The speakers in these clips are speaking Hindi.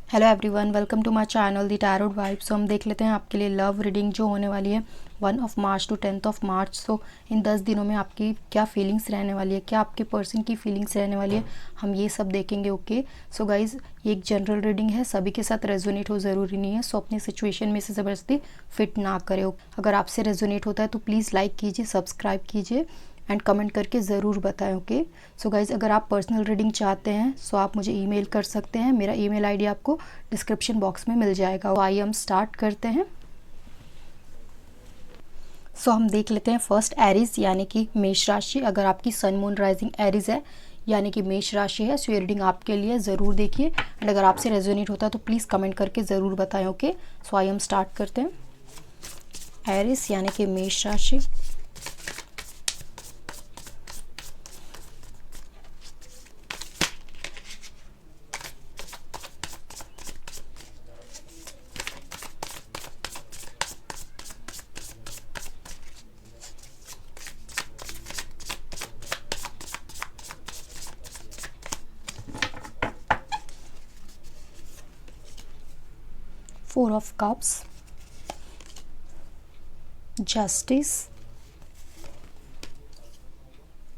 Hello everyone, welcome to my channel the tarot vibes. So हम देख लेते हैं आपके लिए लव रीडिंग जो होने वाली है 1 मार्च टू 10 मार्च। सो इन 10 दिनों में आपकी क्या फीलिंग्स रहने वाली है, क्या आपके पर्सन की फीलिंग्स रहने वाली है, हम ये सब देखेंगे। ओके सो गाइज, ये एक जनरल रीडिंग है, सभी के साथ रेजोनेट हो ज़रूरी नहीं है। सो अपनी सिचुएशन में से ज़बरदस्ती फिट ना करें। अगर आपसे रेजोनेट होता है तो प्लीज़ लाइक कीजिए, सब्सक्राइब कीजिए एंड कमेंट करके ज़रूर बताएं। ओके सो गाइज़, अगर आप पर्सनल रीडिंग चाहते हैं सो आप मुझे ईमेल कर सकते हैं। मेरा ईमेल आईडी आपको डिस्क्रिप्शन बॉक्स में मिल जाएगा। तो आइए हम स्टार्ट करते हैं। सो हम देख लेते हैं फर्स्ट एरीज यानी कि मेष राशि। अगर आपकी सन मून राइजिंग एरीज है यानी कि मेष राशि है सो ये रीडिंग आपके लिए ज़रूर देखिए एंड अगर आपसे रेजोनेट होता है तो प्लीज़ कमेंट करके ज़रूर बताएं। ओके सो आइए हम स्टार्ट करते हैं। एरीज यानी कि मेष राशि। Four of Cups, Justice,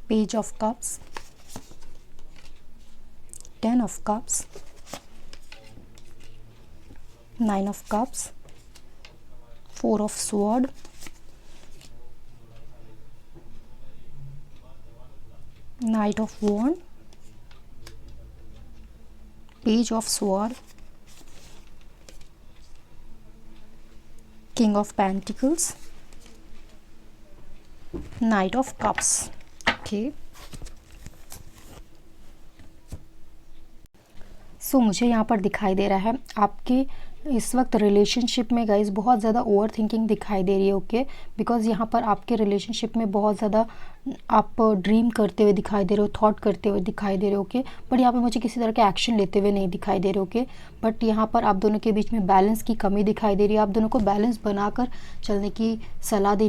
Page of Cups, 10 of Cups, 9 of Cups, 4 of Sword, Knight of Wand, Page of Sword, King of Pentacles, Knight of Cups। Okay so मुझे यहाँ पर दिखाई दे रहा है आपके इस वक्त रिलेशनशिप में गाइज बहुत ज़्यादा ओवर थिंकिंग दिखाई दे रही है। ओके बिकॉज यहाँ पर आपके रिलेशनशिप में बहुत ज़्यादा आप ड्रीम करते हुए दिखाई दे रहे हो, थॉट करते हुए दिखाई दे रहे हो। ओके बट यहाँ पे मुझे किसी तरह के एक्शन लेते हुए नहीं दिखाई दे रहे। ओके बट यहाँ पर आप दोनों के बीच में बैलेंस की कमी दिखाई दे रही है। आप दोनों को बैलेंस बनाकर चलने की सलाह दे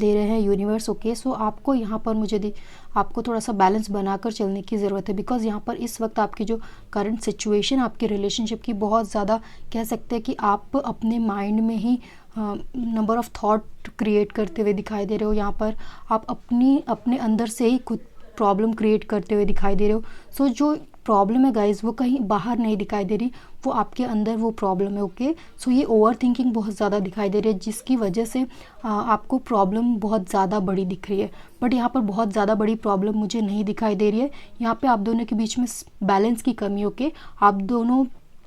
रहे हैं यूनिवर्स। ओके सो आपको यहाँ पर आपको थोड़ा सा बैलेंस बनाकर चलने की ज़रूरत है बिकॉज यहाँ पर इस वक्त आपकी जो करंट सिचुएशन आपकी रिलेशनशिप की बहुत ज़्यादा कह सकते हैं कि आप अपने माइंड में ही नंबर ऑफ़ थॉट क्रिएट करते हुए दिखाई दे रहे हो। यहाँ पर आप अपने अंदर से ही खुद प्रॉब्लम क्रिएट करते हुए दिखाई दे रहे हो। सो जो प्रॉब्लम है गाइज वो कहीं बाहर नहीं दिखाई दे रही, वो आपके अंदर वो प्रॉब्लम है। ओके सो ये ओवर थिंकिंग बहुत ज़्यादा दिखाई दे रही है जिसकी वजह से आपको प्रॉब्लम बहुत ज़्यादा बड़ी दिख रही है। बट यहाँ पर बहुत ज़्यादा बड़ी प्रॉब्लम मुझे नहीं दिखाई दे रही है। यहाँ पे आप दोनों के बीच में बैलेंस की कमी। ओके आप दोनों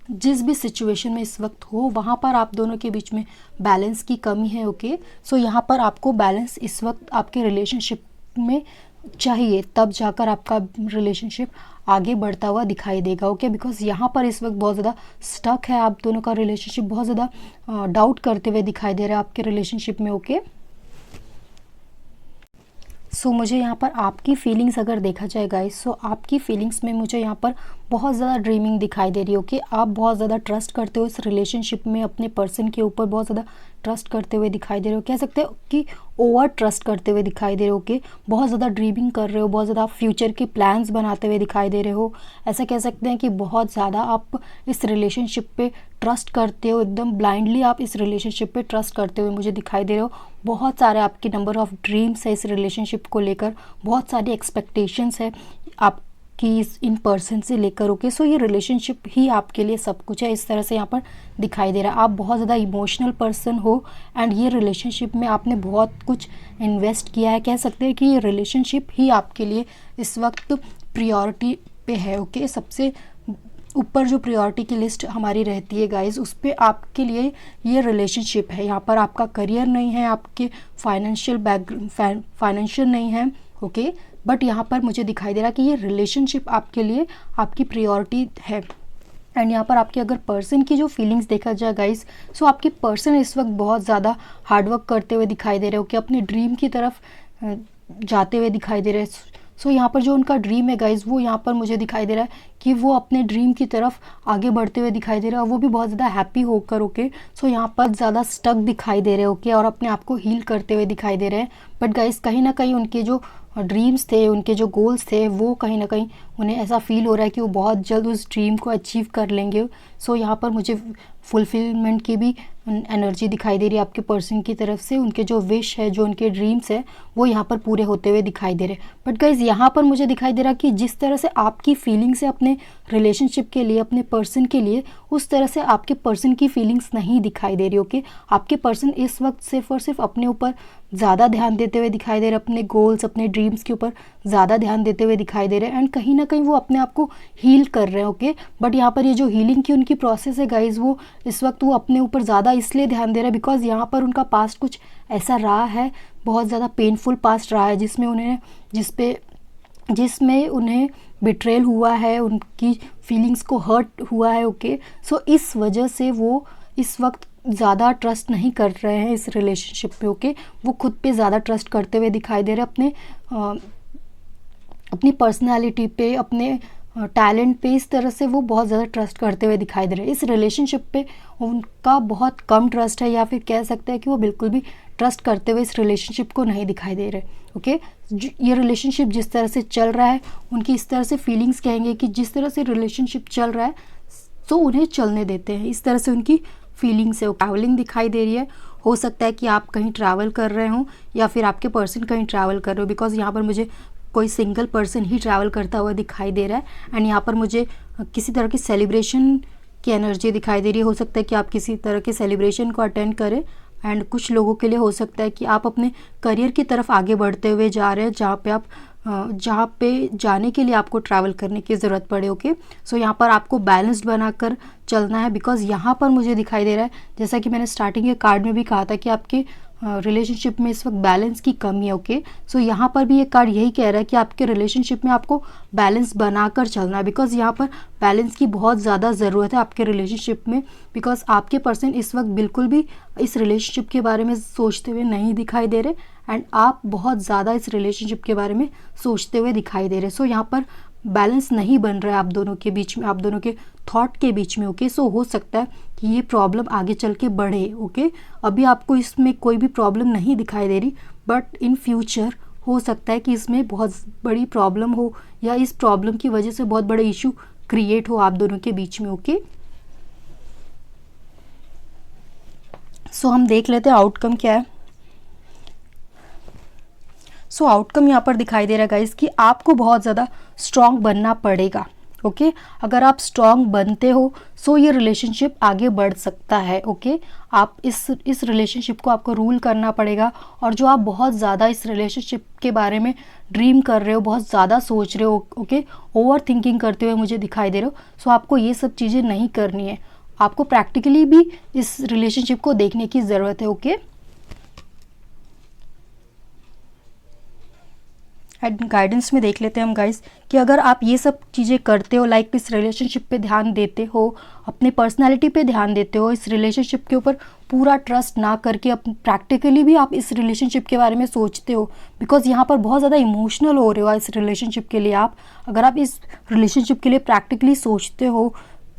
जिस भी सिचुएशन में इस वक्त हो वहाँ पर आप दोनों के बीच में बैलेंस की कमी है। ओके सो यहाँ पर आपको बैलेंस इस वक्त आपके रिलेशनशिप में चाहिए, तब जाकर आपका रिलेशनशिप आगे बढ़ता हुआ दिखाई देगा। ओके बिकॉज यहाँ पर इस वक्त बहुत ज़्यादा स्टक है, आप दोनों का रिलेशनशिप बहुत ज़्यादा डाउट करते हुए दिखाई दे रहा है आपके रिलेशनशिप में। ओके सो मुझे यहाँ पर आपकी फीलिंग्स अगर देखा जाए गाइस सो आपकी फीलिंग्स में मुझे यहाँ पर बहुत ज़्यादा ड्रीमिंग दिखाई दे रही है। ओके आप बहुत ज़्यादा ट्रस्ट करते हो इस रिलेशनशिप में, अपने पर्सन के ऊपर बहुत ज़्यादा ट्रस्ट करते हुए दिखाई दे रहे हो, कह सकते हो कि ओवर ट्रस्ट करते हुए दिखाई दे रहे हो। ओके बहुत ज़्यादा ड्रीमिंग कर रहे हो, बहुत ज़्यादा फ्यूचर के प्लान्स बनाते हुए दिखाई दे रहे हो। ऐसा कह सकते हैं कि बहुत ज़्यादा आप इस रिलेशनशिप पे ट्रस्ट करते हो, एकदम ब्लाइंडली आप इस रिलेशनशिप पे ट्रस्ट करते हुए मुझे दिखाई दे रहे हो। बहुत सारे आपके नंबर ऑफ़ ड्रीम्स है इस रिलेशनशिप को लेकर, बहुत सारी एक्सपेक्टेशंस है आपकी इन पर्सन से लेकर। ओके सो ये रिलेशनशिप ही आपके लिए सब कुछ है, इस तरह से यहाँ पर दिखाई दे रहा है। आप बहुत ज़्यादा इमोशनल पर्सन हो एंड ये रिलेशनशिप में आपने बहुत कुछ इन्वेस्ट किया है। कह सकते हैं कि ये रिलेशनशिप ही आपके लिए इस वक्त प्रियोरिटी पे है। ओके सबसे ऊपर जो प्रायोरिटी की लिस्ट हमारी रहती है गाइज उस पर आपके लिए ये रिलेशनशिप है। यहाँ पर आपका करियर नहीं है, आपके फाइनेंशियल नहीं है। ओके बट यहाँ पर मुझे दिखाई दे रहा है कि ये रिलेशनशिप आपके लिए आपकी प्रायोरिटी है। एंड यहाँ पर आपके अगर पर्सन की जो फीलिंग्स देखा जाए गाइज सो आपके पर्सन इस वक्त बहुत ज़्यादा हार्डवर्क करते हुए दिखाई दे रहे हो कि अपने ड्रीम की तरफ जाते हुए दिखाई दे रहे हैं। सो यहाँ पर जो उनका ड्रीम है गाइज वो यहाँ पर मुझे दिखाई दे रहा है कि वो अपने ड्रीम की तरफ आगे बढ़ते हुए दिखाई दे रहा है, वो भी बहुत ज़्यादा हैप्पी होकर। ओके सो यहाँ पर ज़्यादा स्टक दिखाई दे रहे हैं। ओके और अपने आप को हील करते हुए दिखाई दे रहे हैं। बट गाइज कहीं ना कहीं उनके जो ड्रीम्स थे, उनके जो गोल्स थे, वो कहीं ना कहीं उन्हें ऐसा फील हो रहा है कि वो बहुत जल्द उस ड्रीम को अचीव कर लेंगे। सो यहाँ पर मुझे फुलफिलमेंट की भी एनर्जी दिखाई दे रही है आपके पर्सन की तरफ से। उनके जो विश है, जो उनके ड्रीम्स है, वो यहाँ पर पूरे होते हुए दिखाई दे रहे हैं। बट गाइज यहाँ पर मुझे दिखाई दे रहा कि जिस तरह से आपकी फीलिंग्स है अपने रिलेशनशिप के लिए, अपने पर्सन के लिए, उस तरह से आपके पर्सन की फीलिंग्स नहीं दिखाई दे रही। ओके, आपके पर्सन इस वक्त सिर्फ और सिर्फ अपने ऊपर ज़्यादा ध्यान देते हुए दिखाई दे रहे, अपने गोल्स, अपने ड्रीम्स के ऊपर ज़्यादा ध्यान देते हुए दिखाई दे रहे हैं। एंड कहीं ना कहीं वो अपने आप को हील कर रहे हैं। ओके, बट यहाँ पर ये जो हीलिंग की उनकी प्रोसेस है गाइज, वो इस वक्त वो अपने ऊपर ज़्यादा इसलिए ध्यान दे रहे हैं बिकॉज यहाँ पर उनका पास्ट कुछ ऐसा रहा है, बहुत ज़्यादा पेनफुल पास्ट रहा है, जिसमें उन्हें बिट्रेल हुआ है, उनकी फीलिंग्स को हर्ट हुआ है। ओके, सो इस वजह से वो इस वक्त ज़्यादा ट्रस्ट नहीं कर रहे हैं इस रिलेशनशिप पे। ओके, वो खुद पे ज़्यादा ट्रस्ट करते हुए दिखाई दे रहे हैं, अपनी पर्सनालिटी पे, अपने टैलेंट पे, इस तरह से वो बहुत ज़्यादा ट्रस्ट करते हुए दिखाई दे रहे हैं। इस रिलेशनशिप पे उनका बहुत कम ट्रस्ट है, या फिर कह सकते हैं कि वो बिल्कुल भी ट्रस्ट करते हुए इस रिलेशनशिप को नहीं दिखाई दे रहे। ओके, ये रिलेशनशिप जिस तरह से चल रहा है, उनकी इस तरह से फीलिंग्स कहेंगे कि जिस तरह से रिलेशनशिप चल रहा है तो उन्हें चलने देते हैं, इस तरह से उनकी फीलिंग्स है। ट्रैवलिंग दिखाई दे रही है, हो सकता है कि आप कहीं ट्रैवल कर रहे हो या फिर आपके पर्सन कहीं ट्रैवल कर रहे हो, बिकॉज यहाँ पर मुझे कोई सिंगल पर्सन ही ट्रैवल करता हुआ दिखाई दे रहा है। एंड यहाँ पर मुझे किसी तरह की सेलिब्रेशन की एनर्जी दिखाई दे रही है। हो सकता है कि आप किसी तरह के सेलिब्रेशन को अटेंड करें। एंड कुछ लोगों के लिए हो सकता है कि आप अपने करियर की तरफ आगे बढ़ते हुए जा रहे हैं, जहाँ पे जाने के लिए आपको ट्रैवल करने की ज़रूरत पड़े। ओके, सो यहाँ पर आपको बैलेंस्ड बनाकर चलना है, बिकॉज यहाँ पर मुझे दिखाई दे रहा है, जैसा कि मैंने स्टार्टिंग के कार्ड में भी कहा था, कि आपके रिलेशनशिप में इस वक्त बैलेंस की कमी है। ओके, सो यहाँ पर भी ये कार्ड यही कह रहा है कि आपके रिलेशनशिप में आपको बैलेंस बनाकर चलना है, बिकॉज यहाँ पर बैलेंस की बहुत ज़्यादा ज़रूरत है आपके रिलेशनशिप में। बिकॉज आपके पर्सन इस वक्त बिल्कुल भी इस रिलेशनशिप के बारे में सोचते हुए नहीं दिखाई दे रहे, एंड आप बहुत ज़्यादा इस रिलेशनशिप के बारे में सोचते हुए दिखाई दे रहे। सो यहाँ पर बैलेंस नहीं बन रहा है आप दोनों के बीच में, आप दोनों के थॉट के बीच में। ओके, सो हो सकता है कि ये प्रॉब्लम आगे चल के बढ़े। ओके, अभी आपको इसमें कोई भी प्रॉब्लम नहीं दिखाई दे रही, बट इन फ्यूचर हो सकता है कि इसमें बहुत बड़ी प्रॉब्लम हो, या इस प्रॉब्लम की वजह से बहुत बड़े इशू क्रिएट हो आप दोनों के बीच में। ओके, सो हम देख लेते हैं आउटकम क्या है। सो आउटकम यहाँ पर दिखाई दे रहा है गाइस कि आपको बहुत ज़्यादा स्ट्रॉन्ग बनना पड़ेगा। ओके, अगर आप स्ट्रॉन्ग बनते हो सो ये रिलेशनशिप आगे बढ़ सकता है। ओके, आप इस रिलेशनशिप को आपको रूल करना पड़ेगा, और जो आप बहुत ज़्यादा इस रिलेशनशिप के बारे में ड्रीम कर रहे हो, बहुत ज़्यादा सोच रहे हो, ओके, ओवर थिंकिंग करते हुए मुझे दिखाई दे रहे हो, सो आपको ये सब चीज़ें नहीं करनी है। आपको प्रैक्टिकली भी इस रिलेशनशिप को देखने की ज़रूरत है। ओके, गाइडेंस में देख लेते हैं हम गाइस कि अगर आप ये सब चीज़ें करते हो, लाइक इस रिलेशनशिप पे ध्यान देते हो, अपने पर्सनालिटी पे ध्यान देते हो, इस रिलेशनशिप के ऊपर पूरा ट्रस्ट ना करके प्रैक्टिकली भी आप इस रिलेशनशिप के बारे में सोचते हो, बिकॉज यहाँ पर बहुत ज़्यादा इमोशनल हो रहे हो इस रिलेशनशिप के लिए आप। अगर आप इस रिलेशनशिप के लिए प्रैक्टिकली सोचते हो,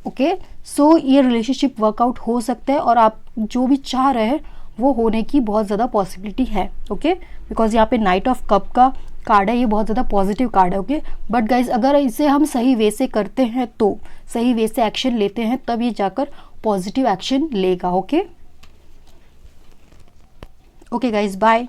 ओके, सो ये रिलेशनशिप वर्कआउट हो सकता है, और आप जो भी चाह रहे हैं वो होने की बहुत ज़्यादा पॉसिबिलिटी है। ओके, बिकॉज यहाँ पे नाइट ऑफ कप का कार्ड है, ये बहुत ज़्यादा पॉजिटिव कार्ड है। ओके, बट गाइज अगर इसे हम सही वे से करते हैं, तो सही वे से एक्शन लेते हैं, तब ये जाकर पॉजिटिव एक्शन लेगा। Okay, okay guys, bye.